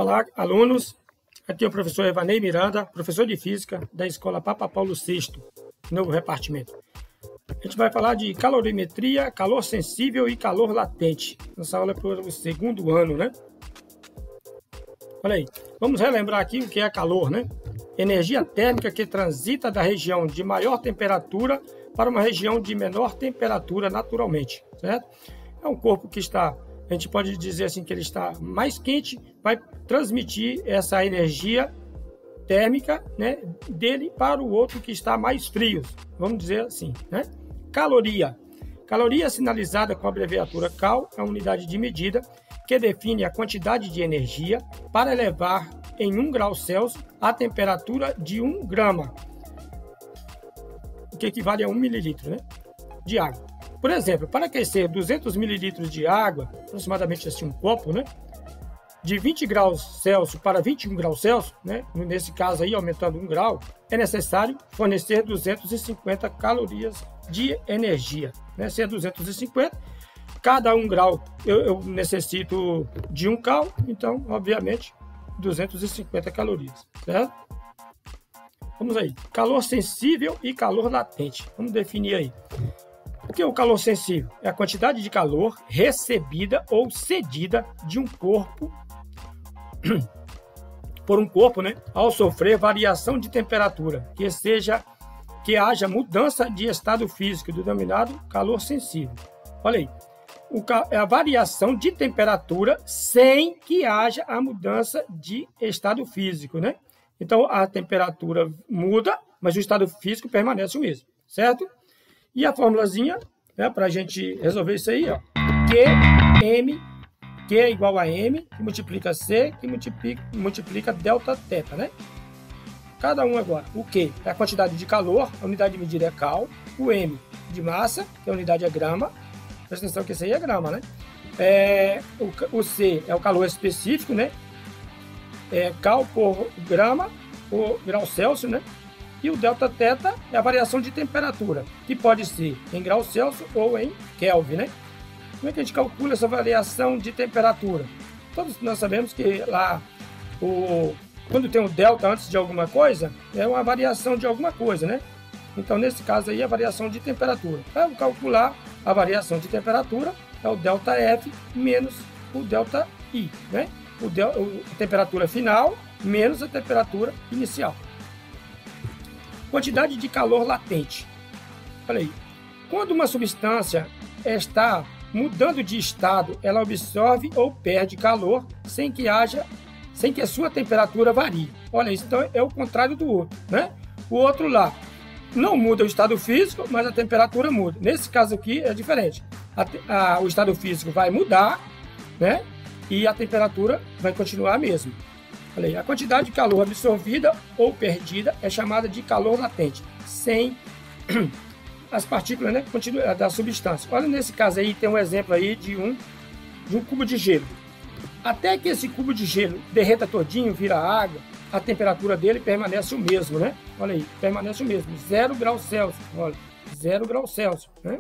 Olá, alunos. Aqui é o professor Evanei Miranda, professor de Física da Escola Papa Paulo VI, novo repartimento. A gente vai falar de calorimetria, calor sensível e calor latente. Nossa aula é para o segundo ano, né? Olha aí, vamos relembrar aqui o que é calor, né? Energia térmica que transita da região de maior temperatura para uma região de menor temperatura naturalmente, certo? É um corpo que está, a gente pode dizer assim, que ele está mais quente, vai transmitir essa energia térmica, né, dele para o outro que está mais frio, vamos dizer assim, né? Caloria. Caloria sinalizada com a abreviatura cal, é a unidade de medida que define a quantidade de energia para elevar em 1 grau Celsius a temperatura de 1 grama, o que equivale a 1 mililitro, né, de água. Por exemplo, para aquecer 200 mililitros de água, aproximadamente assim um copo, né, de 20 graus Celsius para 21 graus Celsius, né, nesse caso aí aumentando 1 grau, é necessário fornecer 250 calorias de energia, né, se é 250, cada 1 grau eu necessito de 1 cal, então obviamente 250 calorias, certo? Vamos aí, calor sensível e calor latente, vamos definir aí. O que é o calor sensível? É a quantidade de calor recebida ou cedida de um corpo por um corpo, né, ao sofrer variação de temperatura, que haja mudança de estado físico, denominado calor sensível. Olha aí, é a variação de temperatura sem que haja a mudança de estado físico, né? Então a temperatura muda, mas o estado físico permanece o mesmo, certo? E a formulazinha, né, para a gente resolver isso aí, ó, Q é igual a M, que multiplica C, que multiplica delta teta, né? Cada um agora. O Q é a quantidade de calor, a unidade de medida é cal. O M de massa, que a unidade é grama. Presta atenção que isso aí é grama, né? O C é o calor específico, né? Cal por grama, por grau Celsius, né? E o delta teta é a variação de temperatura, que pode ser em graus Celsius ou em Kelvin, né? Como é que a gente calcula essa variação de temperatura? Todos nós sabemos que lá, quando tem um delta antes de alguma coisa, é uma variação de alguma coisa, né? Então, nesse caso aí, a variação de temperatura. Para calcular a variação de temperatura, é o delta F menos o delta I, né? A temperatura final menos a temperatura inicial. Quantidade de calor latente. Olha aí. Quando uma substância está mudando de estado, ela absorve ou perde calor sem que a sua temperatura varie. Olha, isso então é o contrário do outro, né? O outro lá não muda o estado físico, mas a temperatura muda. Nesse caso aqui é diferente. O estado físico vai mudar, né? E a temperatura vai continuar a mesma. Olha aí, a quantidade de calor absorvida ou perdida é chamada de calor latente, sem as partículas, né, da substância. Olha, nesse caso aí tem um exemplo aí de um cubo de gelo. Até que esse cubo de gelo derreta todinho, vira água, a temperatura dele permanece o mesmo, né? Olha aí, permanece o mesmo, 0 graus Celsius, olha, 0 graus Celsius, né?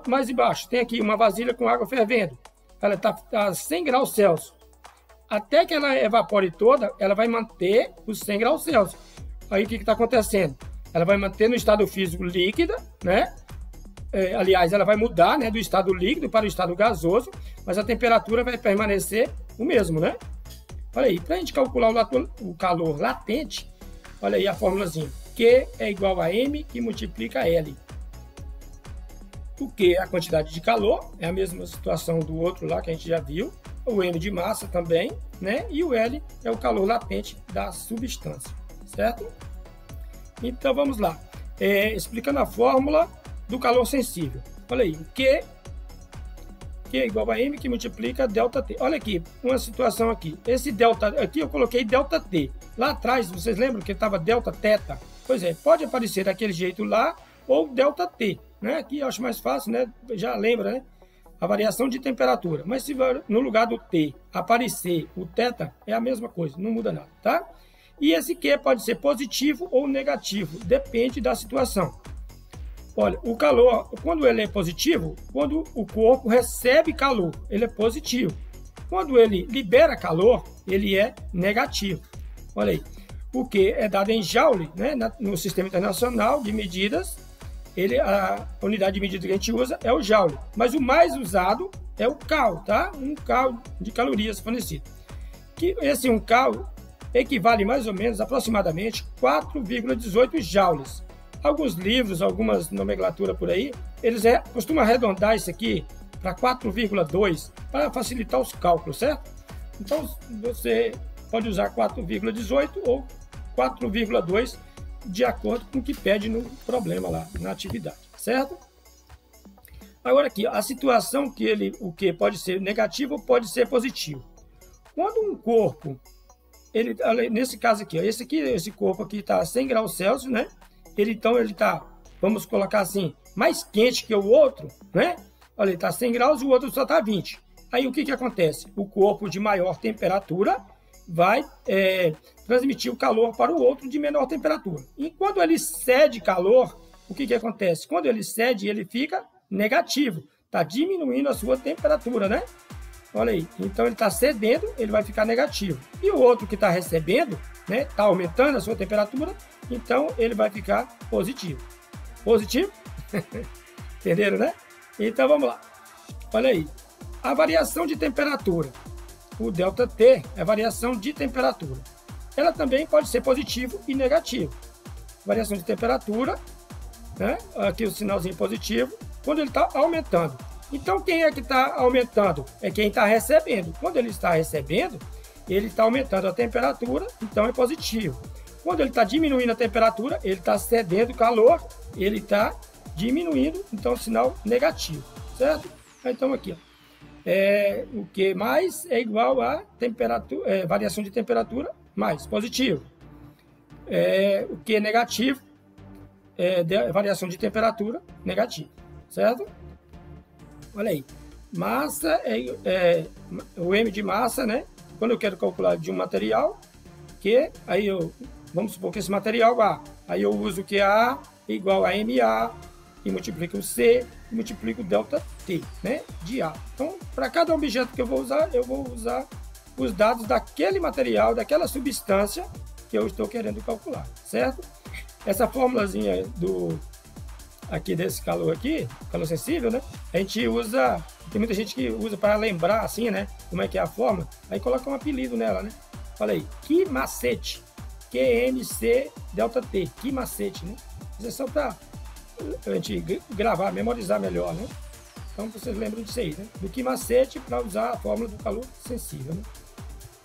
Mais embaixo tem aqui uma vasilha com água fervendo, ela está a 100 graus Celsius. Até que ela evapore toda, ela vai manter os 100 graus Celsius. Aí o que está acontecendo? Ela vai manter no estado físico líquida, né? Aliás, ela vai mudar, né, do estado líquido para o estado gasoso, mas a temperatura vai permanecer o mesmo, né? Olha aí, para a gente calcular o calor latente, olha aí a formulazinha. Q é igual a M que multiplica L. O Q é a quantidade de calor, é a mesma situação do outro lá que a gente já viu. O M de massa também, né? E o L é o calor latente da substância, certo? Então vamos lá, explicando a fórmula do calor sensível. Olha aí, Q é igual a M que multiplica delta T. Olha aqui, uma situação aqui. Esse delta aqui eu coloquei delta T. Lá atrás, vocês lembram que estava delta teta? Pois é, pode aparecer daquele jeito lá ou delta T, né? Aqui eu acho mais fácil, né? Já lembra, né? A variação de temperatura. Mas se no lugar do T aparecer o teta, é a mesma coisa, não muda nada, tá? E esse Q pode ser positivo ou negativo, depende da situação. Olha, o calor, quando ele é positivo, quando o corpo recebe calor, ele é positivo. Quando ele libera calor, ele é negativo. Olha aí, porque é dado em joule, né? No Sistema Internacional de Medidas, a unidade de medida que a gente usa é o joule, mas o mais usado é o cal, tá? Um cal de calorias fornecido. Que esse 1 cal equivale mais ou menos, aproximadamente, 4,18 joules. Alguns livros, algumas nomenclaturas por aí, eles costumam arredondar isso aqui para 4,2 para facilitar os cálculos, certo? Então, você pode usar 4,18 ou 4,2 de acordo com o que pede no problema lá, na atividade, certo? Agora aqui, a situação que o que pode ser negativo ou pode ser positivo. Quando um corpo, nesse caso aqui, esse corpo aqui está a 100 graus Celsius, né? Então ele está, vamos colocar assim, mais quente que o outro, né? Olha, ele está 100 graus e o outro só está 20. Aí o que acontece? O corpo de maior temperatura vai transmitir o calor para o outro de menor temperatura. E quando ele cede calor, o que acontece? Quando ele cede, ele fica negativo. Está diminuindo a sua temperatura, né? Olha aí. Então ele está cedendo, ele vai ficar negativo. E o outro que está recebendo, né? Está aumentando a sua temperatura, então ele vai ficar positivo. Positivo? Entenderam, né? Então vamos lá. Olha aí. A variação de temperatura. O ΔT é variação de temperatura. Ela também pode ser positivo e negativo. Variação de temperatura, né? Aqui o sinalzinho positivo, quando ele está aumentando. Então, quem é que está aumentando? É quem está recebendo. Quando ele está recebendo, ele está aumentando a temperatura, então é positivo. Quando ele está diminuindo a temperatura, ele está cedendo calor, ele está diminuindo, então sinal negativo, certo? Então aqui, ó. O que mais é igual a temperatura, variação de temperatura mais positivo. O que é negativo variação de temperatura negativo, certo? Olha aí, massa o M de massa, né? Quando eu quero calcular de um material, aí vamos supor que esse material A, aí eu uso o que A é igual a MA e multiplico o C e multiplico o ΔT, né? De A. Então, para cada objeto que eu vou usar os dados daquele material, daquela substância que eu estou querendo calcular, certo? Essa formulazinha aqui desse calor aqui, calor sensível, né? A gente usa, tem muita gente que usa para lembrar assim, né? Como é que é a fórmula, aí coloca um apelido nela, né? Olha aí, que macete, QMC ΔT, que macete, né? Isso é só para a gente gravar, memorizar melhor, né? Então vocês lembram disso aí, né? Do que macete para usar a fórmula do calor sensível, né?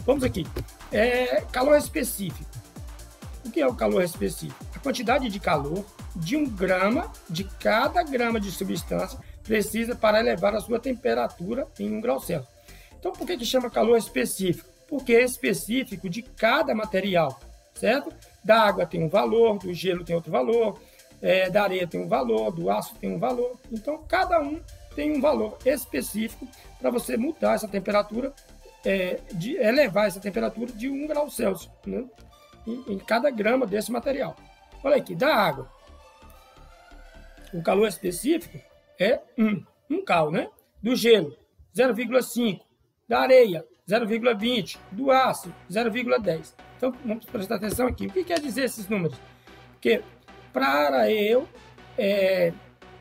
Vamos aqui, calor específico. O que é o calor específico? A quantidade de calor de 1 grama de cada grama de substância precisa para elevar a sua temperatura em 1 grau Celsius. Então, por que chama calor específico? Porque é específico de cada material, certo? Da água tem um valor, do gelo tem outro valor, da areia tem um valor, do aço tem um valor. Então, cada um tem um valor específico para você mudar essa temperatura, de elevar essa temperatura de 1 grau Celsius, né? Em cada grama desse material. Olha aqui, da água. O calor específico é 1 cal, né? Do gelo, 0,5. Da areia, 0,20. Do aço, 0,10. Então, vamos prestar atenção aqui. O que quer dizer esses números? Porque para eu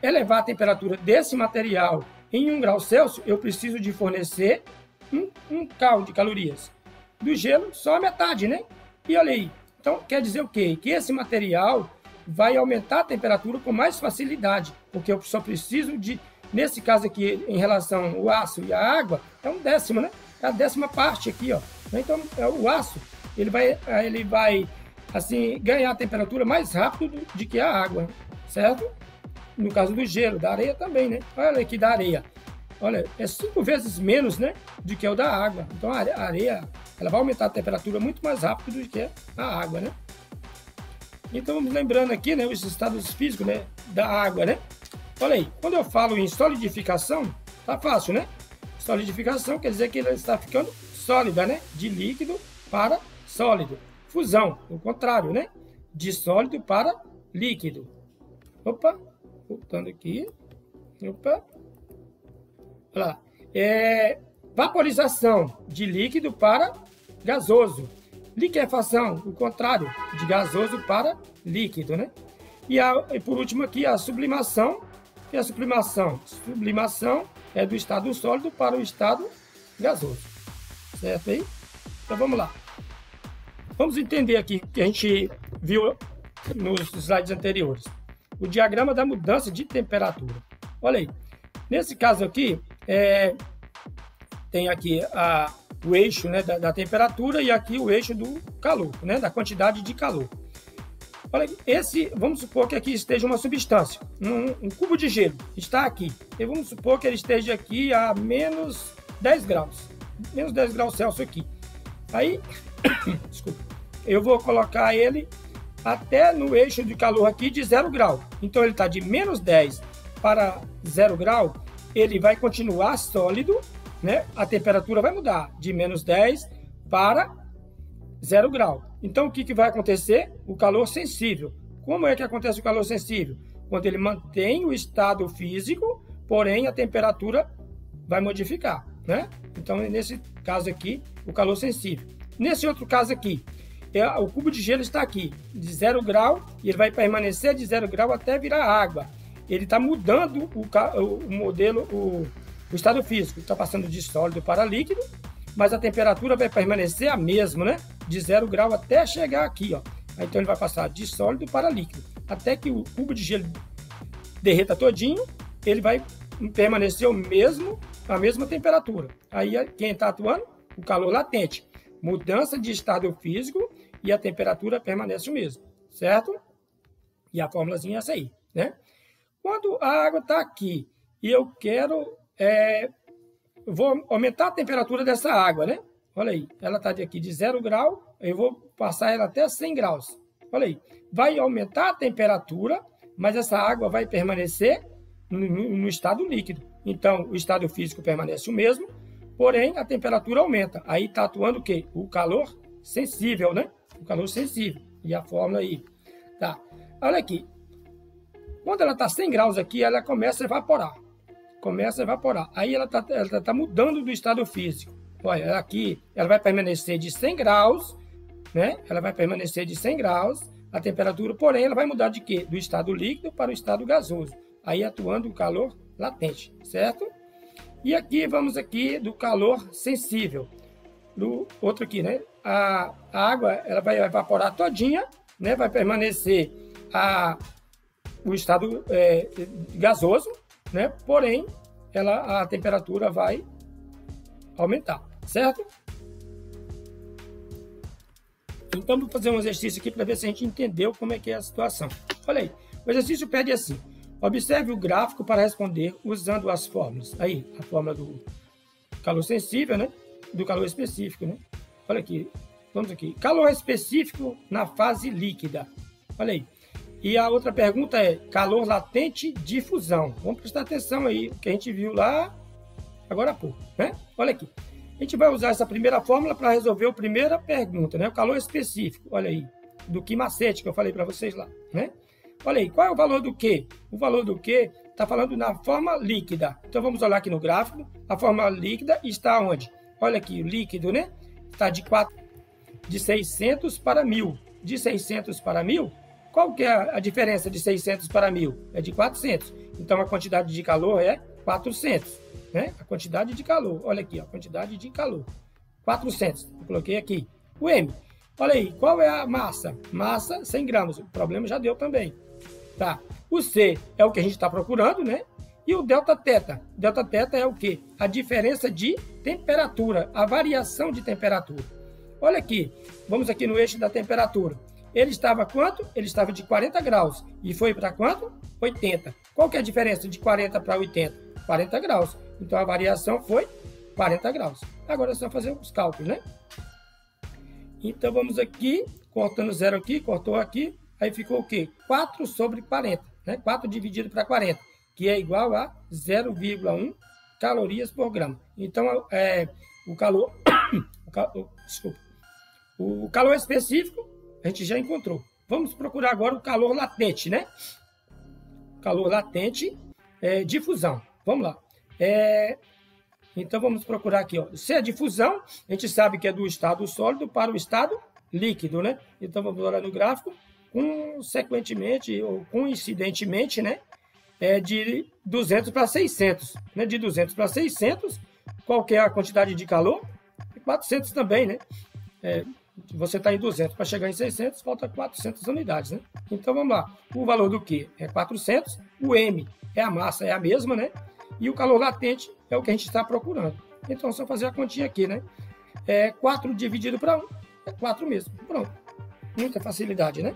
elevar a temperatura desse material em 1 grau Celsius, eu preciso de fornecer 1 cal de calorias. Do gelo, só a metade, né? E olha aí, então quer dizer o quê? Que esse material vai aumentar a temperatura com mais facilidade, porque eu só preciso nesse caso aqui, em relação ao aço e a água, é 1/10, né? É a 10ª parte aqui, ó. Então, o aço, ele vai assim, ganhar a temperatura mais rápido do que a água, certo? No caso do gelo, da areia também, né? Olha aqui da areia. Olha, é 5 vezes menos, né, do que o da água. Então, a areia, ela vai aumentar a temperatura muito mais rápido do que a água, né? Então, vamos lembrando aqui, né, os estados físicos, né, da água, né? Olha aí, quando eu falo em solidificação, tá fácil, né? Solidificação quer dizer que ela está ficando sólida, né? De líquido para sólido. Fusão, o contrário, né? De sólido para líquido. Opa, voltando aqui. Opa. Olha lá. Vaporização de líquido para gasoso. Liquefação, o contrário, de gasoso para líquido, né? E por último aqui, a sublimação. E a sublimação? Sublimação é do estado sólido para o estado gasoso. Certo aí? Então vamos lá. Vamos entender aqui que a gente viu nos slides anteriores. O diagrama da mudança de temperatura. Olha aí. Nesse caso aqui, tem aqui o eixo, né, da temperatura e aqui o eixo do calor, né, da quantidade de calor. Olha, vamos supor que aqui esteja uma substância, um cubo de gelo, está aqui. E vamos supor que ele esteja aqui a menos 10 graus, menos 10 graus Celsius aqui. Aí, desculpa, eu vou colocar ele até no eixo de calor aqui de 0 grau. Então ele está de menos 10 para 0 grau, ele vai continuar sólido, né? A temperatura vai mudar de menos 10 para 0 grau. Então, o que vai acontecer? O calor sensível. Como é que acontece o calor sensível? Quando ele mantém o estado físico, porém a temperatura vai modificar, né? Então, nesse caso aqui, o calor sensível. Nesse outro caso aqui, o cubo de gelo está aqui, de 0 grau, e ele vai permanecer de 0 grau até virar água. Ele está mudando o modelo, o estado físico. Está passando de sólido para líquido, mas a temperatura vai permanecer a mesma, né? De 0 grau até chegar aqui, ó. Então ele vai passar de sólido para líquido. Até que o cubo de gelo derreta todinho, ele vai permanecer a mesma temperatura. Aí quem está atuando? O calor latente. Mudança de estado físico e a temperatura permanece o mesmo, certo? E a fórmulazinha é essa aí, né? Quando a água está aqui e eu quero... vou aumentar a temperatura dessa água, né? Olha aí, ela está aqui de 0 grau, eu vou passar ela até 100 graus. Olha aí, vai aumentar a temperatura, mas essa água vai permanecer no estado líquido. Então, o estado físico permanece o mesmo, porém a temperatura aumenta. Aí está atuando o quê? O calor sensível, né? O calor sensível. E a fórmula aí. Tá. Olha aqui. Quando ela está 100 graus aqui, ela começa a evaporar. Aí ela tá mudando do estado físico. Olha, aqui ela vai permanecer de 100 graus, né? Ela vai permanecer de 100 graus, a temperatura, porém, ela vai mudar de quê? Do estado líquido para o estado gasoso. Aí atuando o calor latente, certo? E aqui, vamos aqui do calor sensível. Do outro aqui, né? A água, ela vai evaporar todinha, né? Vai permanecer o estado gasoso, né? Porém, a temperatura vai aumentar, certo? Então, vou fazer um exercício aqui para ver se a gente entendeu como é que é a situação. Olha aí, o exercício pede assim: observe o gráfico para responder usando as fórmulas. Aí, a fórmula do calor sensível, né? Do calor específico, né? Olha aqui, vamos aqui. Calor específico na fase líquida. Olha aí. E a outra pergunta é calor latente de fusão. Vamos prestar atenção aí, que a gente viu lá agora há pouco, né? Olha aqui. A gente vai usar essa primeira fórmula para resolver a primeira pergunta, né? O calor específico, olha aí, do Q macete que eu falei para vocês lá, né? Olha aí, qual é o valor do Q? O valor do Q está falando na forma líquida. Então vamos olhar aqui no gráfico. A forma líquida está onde? Olha aqui, o líquido, né? Está de 600 para 1000. De 600 para 1000, qual que é a diferença de 600 para 1000? É de 400. Então, a quantidade de calor é 400. Né? A quantidade de calor. Olha aqui, a quantidade de calor. 400. Eu coloquei aqui. O M. Olha aí, qual é a massa? Massa, 100 gramas. O problema já deu também. Tá. O C é o que a gente está procurando, né? E o delta teta. Delta teta é o quê? A diferença de temperatura. A variação de temperatura. Olha aqui. Vamos aqui no eixo da temperatura. Ele estava quanto? Ele estava de 40 graus. E foi para quanto? 80. Qual que é a diferença de 40 para 80? 40 graus. Então, a variação foi 40 graus. Agora é só fazer os cálculos, né? Então, vamos aqui, cortando zero aqui, cortou aqui. Aí ficou o quê? 4 sobre 40. Né? 4 dividido para 40, que é igual a 0,1 calorias por grama. Então, o calor... desculpa. O calor específico, a gente já encontrou. Vamos procurar agora o calor latente, né? Calor latente de fusão. Vamos lá. Então, vamos procurar aqui, ó. Se é difusão, a gente sabe que é do estado sólido para o estado líquido, né? Então, vamos olhar no gráfico, consequentemente, ou coincidentemente, né? É de 200 para 600, né? De 200 para 600, qual que é a quantidade de calor? 400 também, né? Você está em 200, para chegar em 600, falta 400 unidades, né? Então, vamos lá. O valor do Q é 400, o M é a massa, é a mesma, né? E o calor latente é o que a gente está procurando. Então, é só fazer a continha aqui, né? 4 dividido para 1, é 4 mesmo. Pronto. Muita facilidade, né?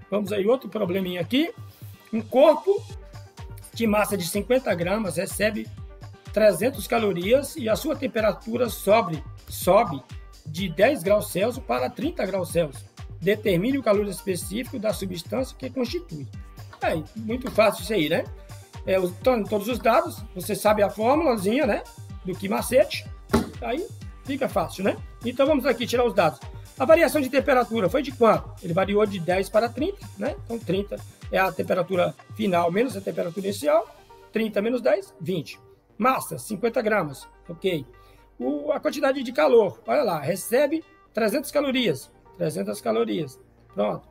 Vamos aí, outro probleminha aqui. Um corpo de massa de 50 gramas recebe 300 calorias e a sua temperatura sobe de 10 graus Celsius para 30 graus Celsius. Determine o calor específico da substância que constitui. Muito fácil isso aí, né? Todos os dados, você sabe a fórmulazinha, né? Do que macete. Aí fica fácil, né? Então vamos aqui tirar os dados. A variação de temperatura foi de quanto? Ele variou de 10 para 30, né? Então 30 é a temperatura final menos a temperatura inicial. 30 menos 10, 20. Massa, 50 gramas. Ok. A quantidade de calor, olha lá, recebe 300 calorias. 300 calorias. Pronto.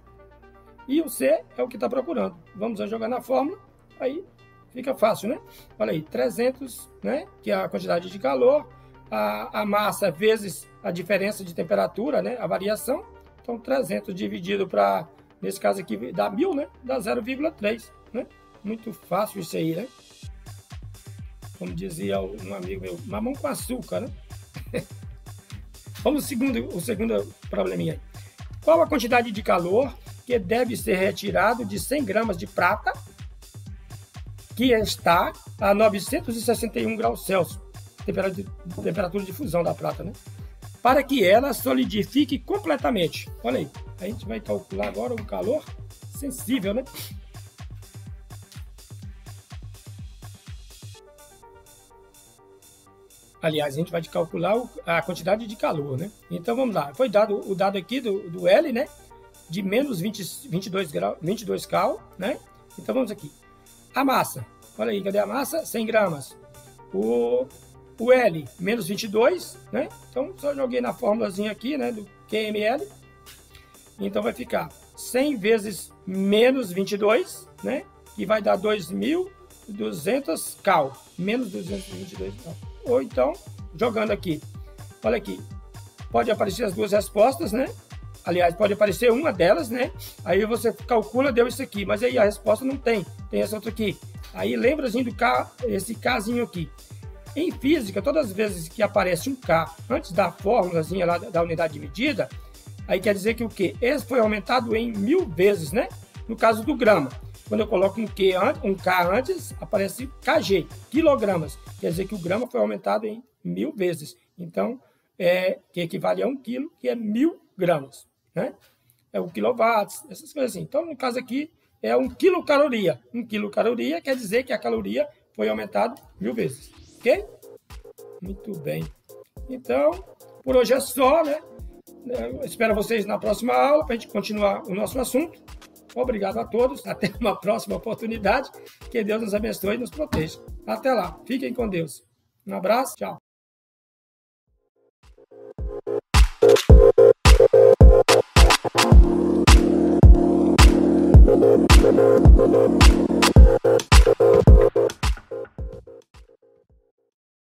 E o C é o que está procurando. Vamos jogar na fórmula, aí fica fácil, né? Olha aí, 300, né? Que é a quantidade de calor, a massa vezes a diferença de temperatura, né? A variação. Então, 300 dividido para, nesse caso aqui, dá 1000, né? Dá 0,3, né? Muito fácil isso aí, né? Como dizia um amigo meu, mamão com açúcar, né? Vamos o segundo probleminha aí. Qual a quantidade de calor que deve ser retirado de 100 gramas de prata que está a 961 graus Celsius, temperatura de fusão da prata, né? Para que ela solidifique completamente. Olha aí, a gente vai calcular agora o calor sensível, né? Aliás, a gente vai calcular a quantidade de calor, né? Então, vamos lá. Foi dado o dado aqui do L, né? De menos 22 cal, né? Então, vamos aqui. A massa. Olha aí, cadê a massa? 100 gramas. O L, menos 22, né? Então, só joguei na fórmulazinha aqui, né? Do QML. Então, vai ficar 100 vezes menos 22, né? Que vai dar 2.200 cal. Menos 222 cal. Ou então, jogando aqui. Olha aqui. Pode aparecer as duas respostas, né? Aliás, pode aparecer uma delas, né? Aí você calcula, deu isso aqui. Mas aí a resposta não tem. Tem essa outra aqui. Aí lembrazinho do K, esse Kzinho aqui. Em física, todas as vezes que aparece um K antes da fórmulazinha lá da unidade de medida, aí quer dizer que o Q? Esse foi aumentado em 1000 vezes, né? No caso do grama. Quando eu coloco um K antes, aparece kg, quilogramas. Quer dizer que o grama foi aumentado em 1000 vezes. Então, que equivale a 1 quilo, que é 1000 gramas. Né? É o quilowatts, essas coisas assim. Então, no caso aqui, é 1 quilocaloria. 1 quilocaloria quer dizer que a caloria foi aumentada 1000 vezes. Ok? Muito bem. Então, por hoje é só, né? Eu espero vocês na próxima aula para a gente continuar o nosso assunto. Obrigado a todos. Até uma próxima oportunidade. Que Deus nos abençoe e nos proteja. Até lá. Fiquem com Deus. Um abraço. Tchau.